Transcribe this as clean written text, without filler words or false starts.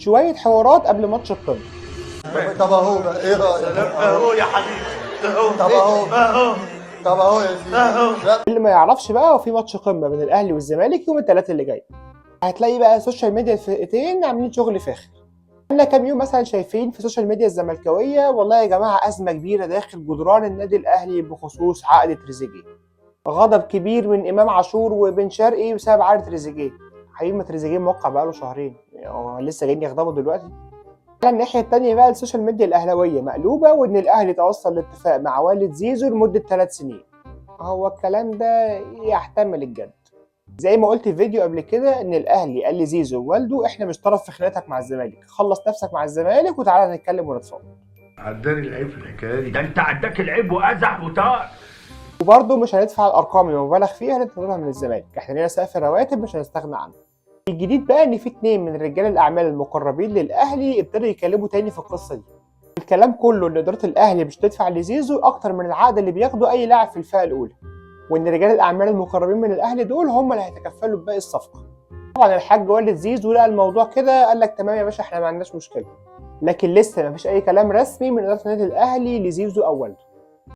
شويه حوارات قبل ماتش القمه. طب اهو بقى ايه رايك؟ اهو يا حبيبي اهو. طب اهو اهو طب اهو يا سيدي. اهو. لا اللي ما يعرفش بقى، وفي ماتش قمه بين الاهلي والزمالك يوم الثلاث اللي جاي. هتلاقي بقى السوشيال ميديا الفرقتين عاملين شغل فاخر. احنا كام يوم مثلا شايفين في السوشيال ميديا الزملكاويه والله يا جماعه ازمه كبيره داخل جدران النادي الاهلي بخصوص عقد تريزيجيه. غضب كبير من امام عاشور وبن شرقي بسبب عقد تريزيجيه. حبيبي ما تريزيجيه موقع بقاله شهرين، هو لسه جايين يغضبوا دلوقتي؟ على الناحيه الثانيه بقى السوشيال ميديا الاهلاويه مقلوبه، وان الاهلي توصل لاتفاق مع والد زيزو لمده 3 سنين. هو الكلام ده يحتمل الجد. زي ما قلت في فيديو قبل كده ان الاهلي قال لزيزو ووالده احنا مش طرف في خناقتك مع الزمالك، خلص نفسك مع الزمالك وتعالى نتكلم ونتفاوض. عداني العيب في الحكايه دي. ده انت عداك العيب وازح وطار. وبرضه مش هندفع الارقام اللي مبالغ فيها اللي بتطلبها من الزمالك، احنا لينا سقف الرواتب مش هنستغنى عنه. الجديد بقى ان في 2 من رجال الاعمال المقربين للاهلي ابتدوا يكلموا تاني في القصه دي. الكلام كله ان اداره الاهلي مش تدفع لزيزو اكتر من العقد اللي بياخده اي لاعب في الفئه الاولى، وان رجال الاعمال المقربين من الاهلي دول هم اللي هيتكفلوا بباقي الصفقه. طبعا الحاج والد زيزو لقى الموضوع كده قال لك تمام يا باشا احنا ما عندناش مشكله، لكن لسه ما فيش اي كلام رسمي من اداره النادي الاهلي لزيزو او والده.